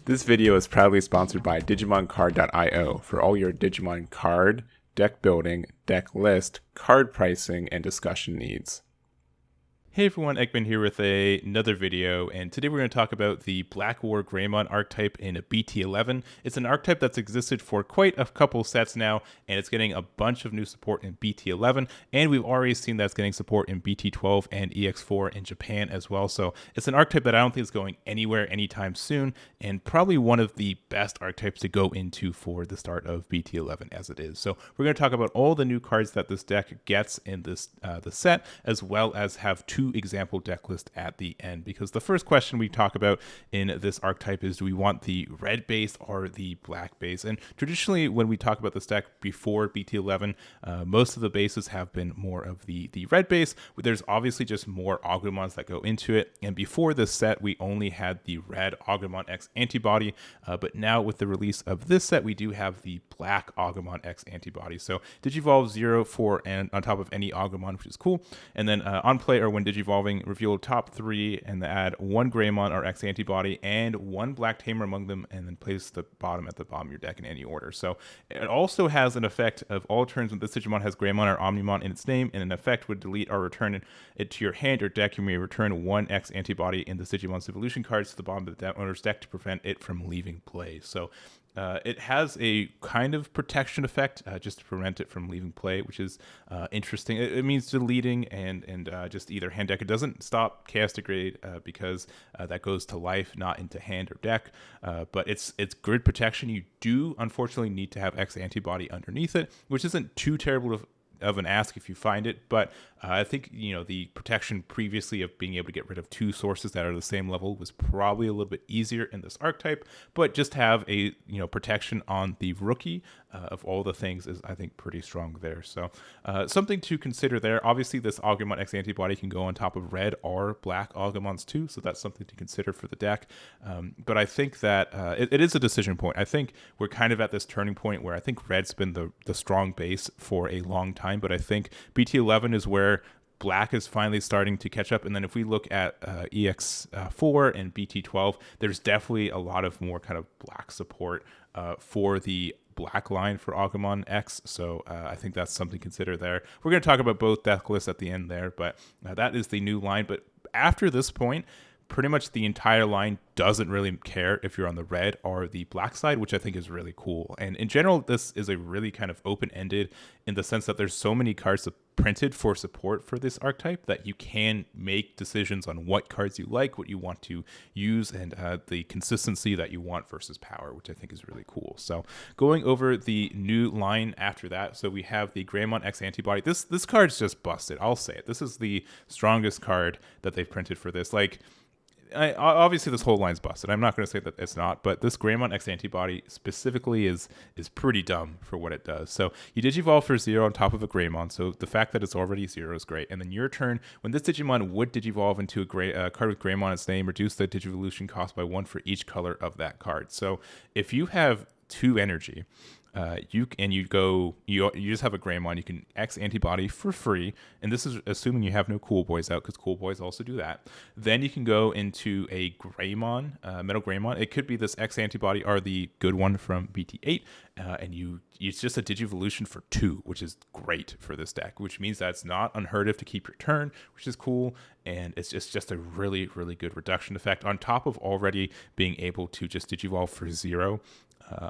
This video is proudly sponsored by DigimonCard.io for all your Digimon card, deck building, deck list, card pricing, and discussion needs. Hey everyone, Eggman here with another video, and today we're going to talk about the BlackWarGreymon archetype in a BT11. It's an archetype that's existed for quite a couple sets now, and it's getting a bunch of new support in BT11, and we've already seen that it's getting support in BT12 and EX4 in Japan as well. So it's an archetype that I don't think is going anywhere anytime soon, and probably one of the best archetypes to go into for the start of BT11 as it is. So we're going to talk about all the new cards that this deck gets in this the set, as well as have two example deck list at the end, because the first question we talk about in this archetype is, do we want the red base or the black base? And traditionally when we talk about this deck before BT11, most of the bases have been more of the red base. There's obviously just more Agumons that go into it, and before this set we only had the red Agumon X antibody, but now with the release of this set we do have the black Agumon X antibody. So Digivolve 0 for and on top of any Agumon, which is cool, and then on play or when Digivolving, reveal top 3 and add 1 Greymon or X antibody and 1 Black Tamer among them, and then place the bottom at the bottom of your deck in any order. So it also has an effect of all turns when this Digimon has Greymon or Omnimon in its name, and an effect would delete or return it to your hand or deck. You may return 1 X antibody in the Digimon's evolution cards to the bottom of the owner's deck to prevent it from leaving play. So it has a kind of protection effect just to prevent it from leaving play, which is interesting. It means deleting and just either hand deck. It doesn't stop Chaos Degrade because that goes to life, not into hand or deck. But it's grid protection. You do unfortunately need to have X antibody underneath it, which isn't too terrible of an ask if you find it, but I think the protection previously of being able to get rid of 2 sources that are the same level was probably a little bit easier in this archetype, but just have a protection on the rookie of all the things is, I think, pretty strong there. So something to consider there. Obviously this Agumon X antibody can go on top of red or black Agumons too, so that's something to consider for the deck. But I think that it is a decision point. I think we're kind of at this turning point where I think red's been the strong base for a long time, but I think BT11 is where black is finally starting to catch up. And then if we look at EX4 and BT12, there's definitely a lot of more kind of black support for the black line for Agumon X. So I think that's something to consider there. We're going to talk about both deck lists at the end there, but that is the new line. But after this point, pretty much the entire line doesn't really care if you're on the red or the black side, which I think is really cool. And in general, this is a really kind of open-ended in the sense that there's so many cards printed for support for this archetype that you can make decisions on what cards you like, what you want to use, and the consistency that you want versus power, which I think is really cool. So going over the new line after that, so we have the Greymon X antibody. This card's just busted. I'll say it. This is the strongest card that they've printed for this. Obviously this whole line's busted. I'm not going to say that it's not, but this Greymon X antibody specifically is pretty dumb for what it does. So you Digivolve for 0 on top of a Greymon, so the fact that it's already 0 is great. And then your turn, when this Digimon would Digivolve into a card with Greymon in its name, reduce the Digivolution cost by 1 for each color of that card. So if you have 2 energy, you just have a Greymon, you can X antibody for free, and this is assuming you have no Cool Boys out, because Cool Boys also do that. Then you can go into a Greymon, Metal Greymon. It could be this X antibody or the good one from BT8, and it's just a Digivolution for 2, which is great for this deck, which means that it's not unheard of to keep your turn, which is cool, and it's just a really, really good reduction effect on top of already being able to just Digivolve for 0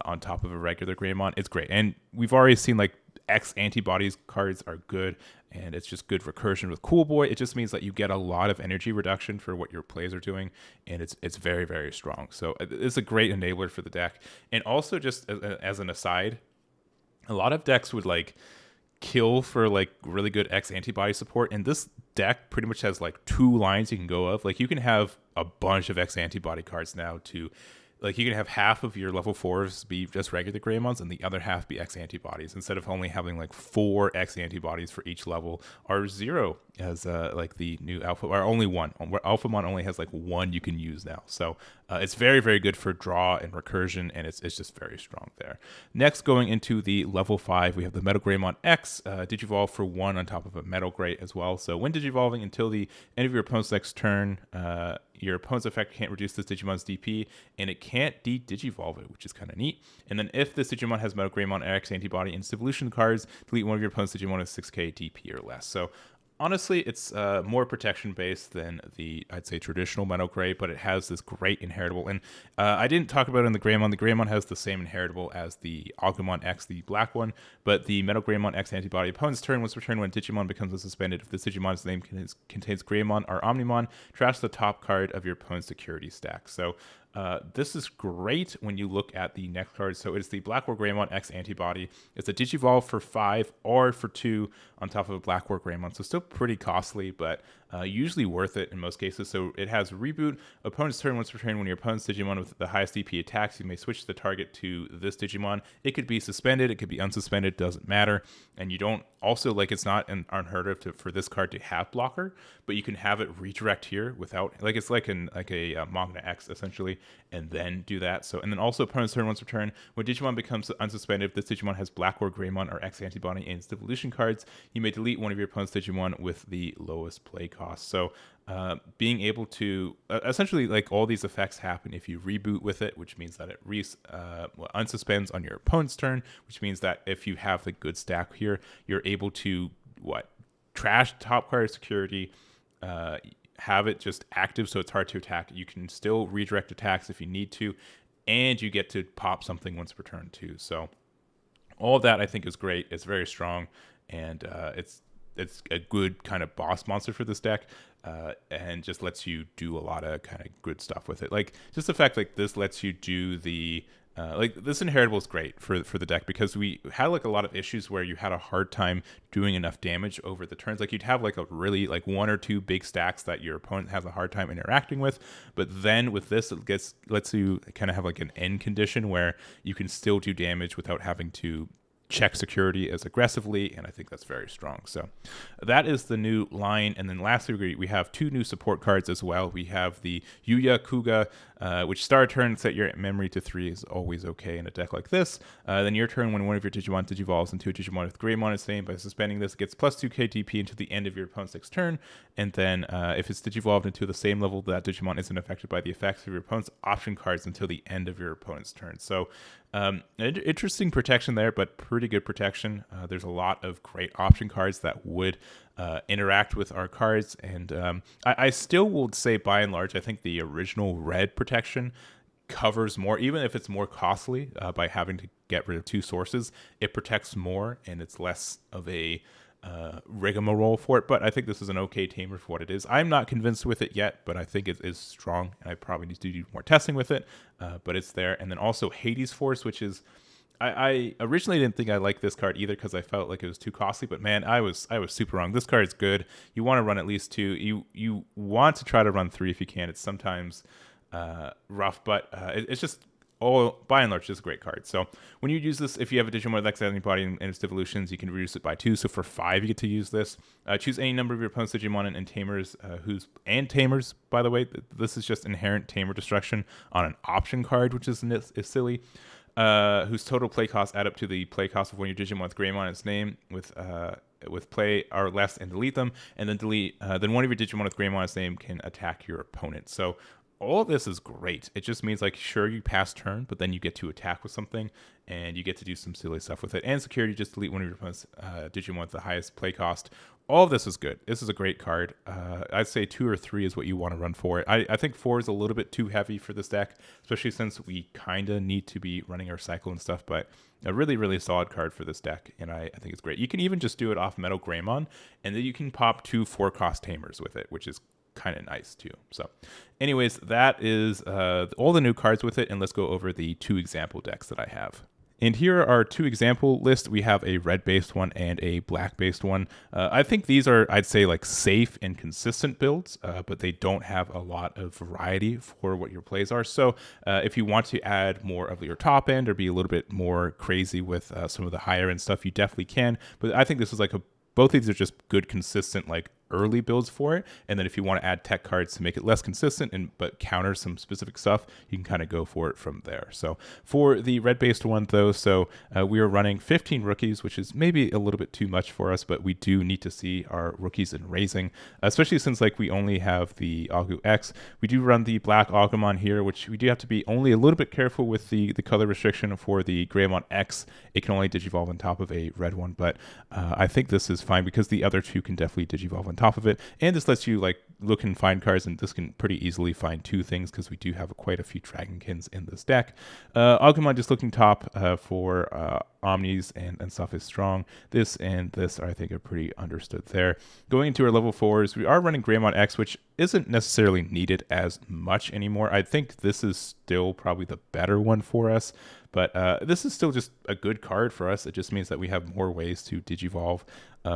on top of a regular Greymon. It's great. And we've already seen X antibodies cards are good, and it's just good recursion with Cool Boy. It just means that you get a lot of energy reduction for what your plays are doing, and it's very, very strong. So it's a great enabler for the deck. And also, just as an aside, a lot of decks would kill for really good X antibody support, and this deck pretty much has 2 lines you can go of. You can have a bunch of X antibody cards now to you can have half of your level 4s be just regular Greymons and the other half be X antibodies, instead of only having 4 X antibodies for each level, or 0 as the new Alpha, or only 1. Alphamon only has 1 you can use now. So it's very, very good for draw and recursion, and it's just very strong there. Next, going into the level 5, we have the Metal Greymon X, Digivolve for 1 on top of a Metal Grey as well. So when Digivolving until the end of your opponent's next turn, your opponent's effect can't reduce this Digimon's DP, and it can't de-Digivolve it, which is kind of neat. And then if this Digimon has Metal Greymon X antibody and Evolution cards, delete one of your opponent's Digimon with 6k DP or less. So honestly, it's more protection based than the, I'd say, traditional Metal Grey, but it has this great inheritable. And I didn't talk about it in the Greymon. The Greymon has the same inheritable as the Agumon X, the black one, but the Metal Greymon X antibody opponent's turn was returned when Digimon becomes unsuspended. If this Digimon's name contains Greymon or Omnimon, trash the top card of your opponent's security stack. So this is great when you look at the next card. So it's the BlackWarGreymon X antibody. It's a Digivolve for 5 or for 2 on top of a BlackWarGreymon. So still pretty costly, but usually worth it in most cases. So it has reboot. Opponent's turn once returned when your opponent's Digimon with the highest DP attacks. You may switch the target to this Digimon. It could be suspended. It could be unsuspended. Doesn't matter. And you don't also, like, it's not unheard of for this card to have blocker, but you can have it redirect here without, like, it's like a Magna X essentially, and then do that. So, and then also opponent's turn once returned when Digimon becomes unsuspended. If this Digimon has BlackWarGreymon or X antibody and its evolution cards, you may delete one of your opponent's Digimon with the lowest play cost. So being able to essentially, like, all these effects happen if you reboot with it, which means that it unsuspends on your opponent's turn, which means that if you have the good stack here, you're able to trash top card security, have it just active so it's hard to attack. You can still redirect attacks if you need to, and you get to pop something once per turn too. So all of that I think is great. It's very strong, and it's a good kind of boss monster for this deck, and just lets you do a lot of kind of good stuff with it. Like, just the fact like this lets you do the like, this inheritable is great for the deck, because we had like a lot of issues where you had a hard time doing enough damage over the turns. Like, you'd have like a really like 1 or 2 big stacks that your opponent has a hard time interacting with, but then with this it lets you kind of have like an end condition where you can still do damage without having to check security as aggressively, and I think that's very strong. So that is the new line. And then lastly, we have 2 new support cards as well. We have the Yuya Kuga, which start turn, set your memory to 3 is always okay in a deck like this. Then your turn, when one of your Digimon digivolves into a Digimon with Greymon its name, by suspending this, it gets plus 2k DP until the end of your opponent's next turn. And then if it's digivolved into the same level, that Digimon isn't affected by the effects of your opponent's option cards until the end of your opponent's turn. So interesting protection there, but pretty good protection. There's a lot of great option cards that would interact with our cards, and I still will say, by and large, I think the original red protection covers more, even if it's more costly by having to get rid of 2 sources. It protects more, and it's less of a rigmarole for it. But I think this is an okay tamer for what it is. I'm not convinced with it yet, but I think it is strong, and I probably need to do more testing with it, but it's there. And then also Hades Force, which is, I originally didn't think I liked this card either, because I felt like it was too costly, but man, I was super wrong. This card is good. You want to run at least 2. You want to try to run 3 if you can. It's sometimes rough, but it's just, by and large, just a great card. So when you use this, if you have a Digimon with X antibody and its evolutions, you can reduce it by 2. So for 5, you get to use this. Choose any number of your opponent's Digimon and tamers, tamers, by the way. This is just inherent tamer destruction on an option card, which is silly. Whose total play costs add up to the play cost of one of your Digimon with Greymon its name with play or less, and delete them, and then then one of your Digimon with Greymon its name can attack your opponent. So all of this is great. It just means, like, sure, you pass turn, but then you get to attack with something, and you get to do some silly stuff with it. And security, just delete one of your opponent's Digimon with the highest play cost. All of this is good. This is a great card. I'd say 2 or 3 is what you want to run for it. I think 4 is a little bit too heavy for this deck, especially since we kind of need to be running our cycle and stuff, but a really, really solid card for this deck, and I think it's great. You can even just do it off Metal Greymon, and then you can pop 2 4-cost tamers with it, which is kind of nice too. So anyways, that is all the new cards with it, and let's go over the 2 example decks that I have. And here are 2 example lists. We have a red-based one and a black-based one. I think these are, I'd say, like, safe and consistent builds, but they don't have a lot of variety for what your plays are. So if you want to add more of your top end or be a little bit more crazy with some of the higher end stuff, you definitely can. But I think this is like both of these are just good, consistent, like, early builds for it, and then if you want to add tech cards to make it less consistent but counter some specific stuff, you can kind of go for it from there. So for the red based one though, so we are running 15 rookies, which is maybe a little bit too much for us, but we do need to see our rookies in raising, especially since like we only have the Augu X. We do run the black Agumon here, which we do have to be only a little bit careful with the color restriction for the Greymon X. It can only digivolve on top of a red one, but I think this is fine because the other two can definitely digivolve on top of it, and this lets you like look and find cards, and this can pretty easily find two things because we do have quite a few Dragonkins in this deck. Agumon just looking top for Omnis and stuff is strong. This and this I think are pretty understood there. Going into our level 4s, we are running Greymon X, which isn't necessarily needed as much anymore. I think this is still probably the better one for us, but this is still just a good card for us. It just means that we have more ways to digivolve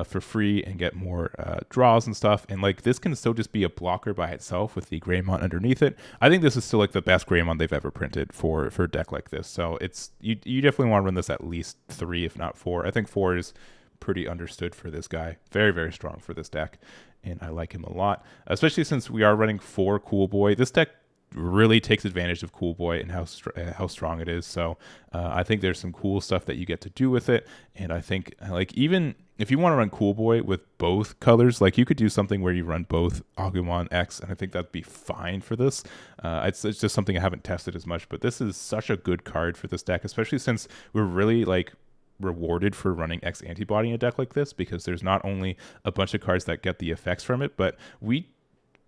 for free and get more draws and stuff. And like this can still just be a blocker by itself with the Greymon underneath it. I think this is still like the best Greymon they've ever printed for a deck like this. So it's you definitely want to run this at least 3, if not 4. I think 4 is pretty understood for this guy. Very, very strong for this deck, and I like him a lot, especially since we are running 4 Cool Boy. This deck really takes advantage of Cool Boy and how strong it is. So I think there's some cool stuff that you get to do with it, and I think like even if you want to run Cool Boy with both colors, like you could do something where you run both Agumon X, and I think that'd be fine for this. It's just something I haven't tested as much, but this is such a good card for this deck, especially since we're really like rewarded for running X Antibody in a deck like this, because there's not only a bunch of cards that get the effects from it, but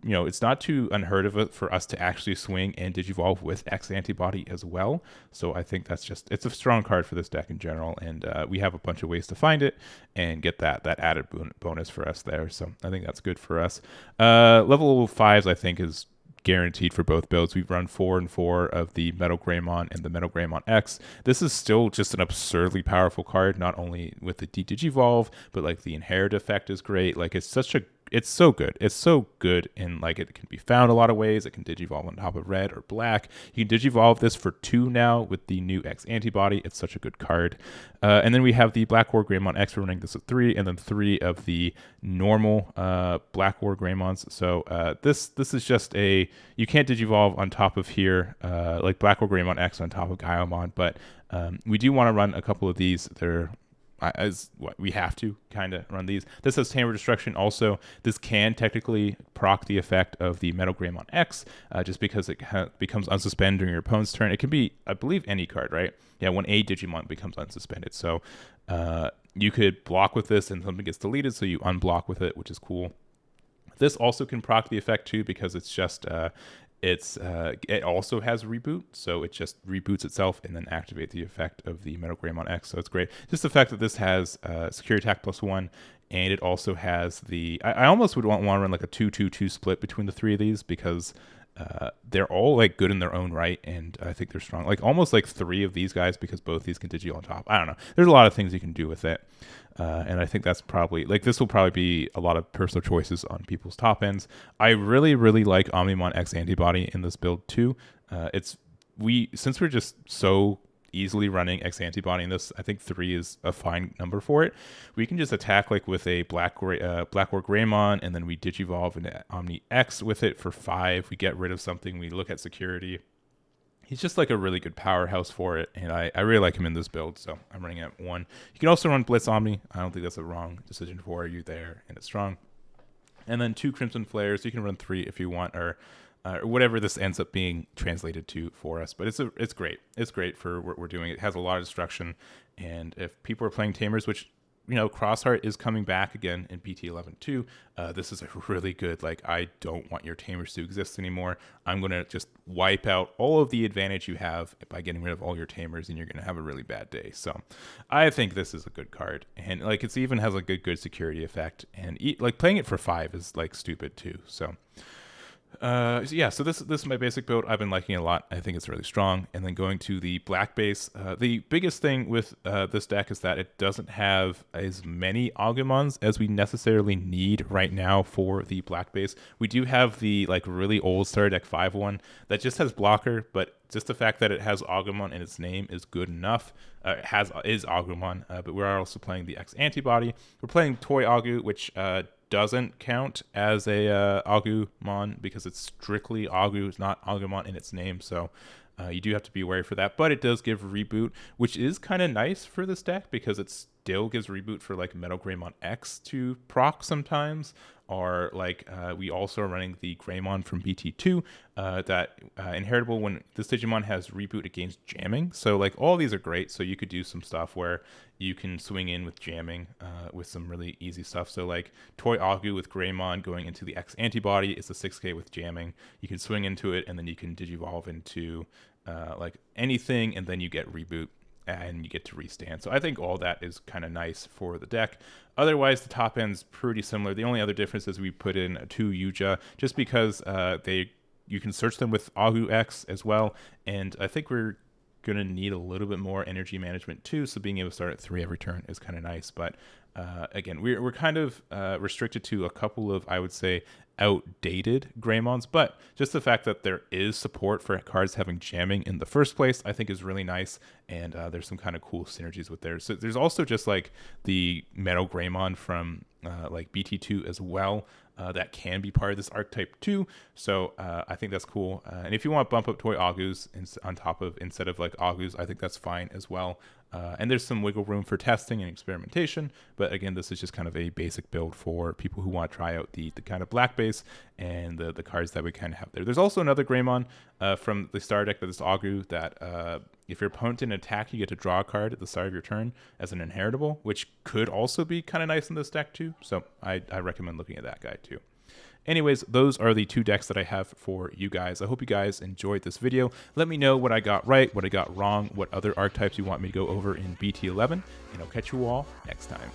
it's not too unheard of it for us to actually swing and digivolve with X Antibody as well. So I think it's a strong card for this deck in general, and we have a bunch of ways to find it and get that added bonus for us there. So I think that's good for us. Level 5s I think is guaranteed for both builds. We've run 4 and 4 of the Metal Greymon and the Metal Greymon X. This is still just an absurdly powerful card, not only with the Digivolve, but like the Inherit effect is great. Like it's so good. It's so good, and like it can be found a lot of ways. It can digivolve on top of red or black. You can digivolve this for 2 now with the new X Antibody. It's such a good card. And then we have the BlackWarGreymon X. We're running this at 3, and then 3 of the normal BlackWarGreymons. So this is just you can't digivolve on top of here like BlackWarGreymon X on top of Gaiomon, but we do want to run a couple of these. We have to kind of run these. This has Tamer Destruction also. This can technically proc the effect of the Metal Greymon X, just because it becomes unsuspended during your opponent's turn. It can be, I believe, any card, right? Yeah, when a Digimon becomes unsuspended. So you could block with this and something gets deleted, so you unblock with it, which is cool. This also can proc the effect too, because it's just it also has reboot, so it just reboots itself and then activate the effect of the Metal Greymon X. So it's great. Just the fact that this has security attack +1, and it also has I almost would want to run like a 2-2-2 split between the 3 of these, because they're all like good in their own right, and I think they're strong. Like almost like 3 of these guys, because both these can digi on top. I don't know. There's a lot of things you can do with it. And I think that's probably like this will probably be a lot of personal choices on people's top ends. I really, really like Omnimon X Antibody in this build too. Since we're just so easily running X Antibody in this, I think 3 is a fine number for it. We can just attack like with a BlackWarGreymon, and then we digivolve into Omni X with it for 5. We get rid of something. We look at security. He's just like a really good powerhouse for it, and I really like him in this build, so I'm running at 1. You can also run Blitz Omni. I don't think that's a wrong decision for you there, and it's strong. And then 2 Crimson Flares. You can run 3 if you want, or whatever this ends up being translated to for us. But it's great. It's great for what we're doing. It has a lot of destruction, and if people are playing Tamers, which Crossheart is coming back again in BT11 too. This is a really good, like, I don't want your Tamers to exist anymore. I'm going to just wipe out all of the advantage you have by getting rid of all your Tamers, and you're going to have a really bad day. So I think this is a good card. And like, it's even has like a good security effect, and like playing it for 5 is like stupid too. So so this is my basic build. I've been liking it a lot. I think it's really strong. And then going to the black base, the biggest thing with this deck is that it doesn't have as many Agumons as we necessarily need right now for the black base. We do have the like really old Star Deck 5 one that just has blocker, but just the fact that it has Agumon in its name is good enough. Is Agumon, but we're also playing the X Antibody. We're playing Toy Agu, which doesn't count as a Agumon because it's strictly Agu, it's not Agumon in its name, so you do have to be wary for that. But it does give reboot, which is kind of nice for this deck because it still gives reboot for like BlackWarGreymon X to proc sometimes, or like we also are running the Greymon from BT2 that inheritable when this Digimon has reboot against jamming. So like all these are great. So you could do some stuff where you can swing in with jamming with some really easy stuff. So like Toy Agu with Greymon going into the X antibody is a 6k with jamming. You can swing into it and then you can digivolve into like anything, and then you get reboot and you get to restand. So I think all that is kind of nice for the deck. Otherwise, the top end's pretty similar. The only other difference is we put in 2 Yuja, just because you can search them with Agu X as well, and I think we're going to need a little bit more energy management too, so being able to start at 3 every turn is kind of nice. But again, we're kind of restricted to a couple of, I would say, outdated Greymons, but just the fact that there is support for cards having jamming in the first place, I think is really nice, and there's some kind of cool synergies with there. So there's also just like the Metal Greymon from like BT2 as well, that can be part of this archetype too. So I think that's cool. And if you want to bump up Toy Agus on top of instead of like Agus, I think that's fine as well. And there's some wiggle room for testing and experimentation. But again, this is just kind of a basic build for people who want to try out the kind of black base and the cards that we kind of have there. There's also another Greymon from the star deck that is Agu that if your opponent didn't attack, you get to draw a card at the start of your turn as an inheritable, which could also be kind of nice in this deck too. So I recommend looking at that guy too. Anyways, those are the 2 decks that I have for you guys. I hope you guys enjoyed this video. Let me know what I got right, what I got wrong, what other archetypes you want me to go over in BT11, and I'll catch you all next time.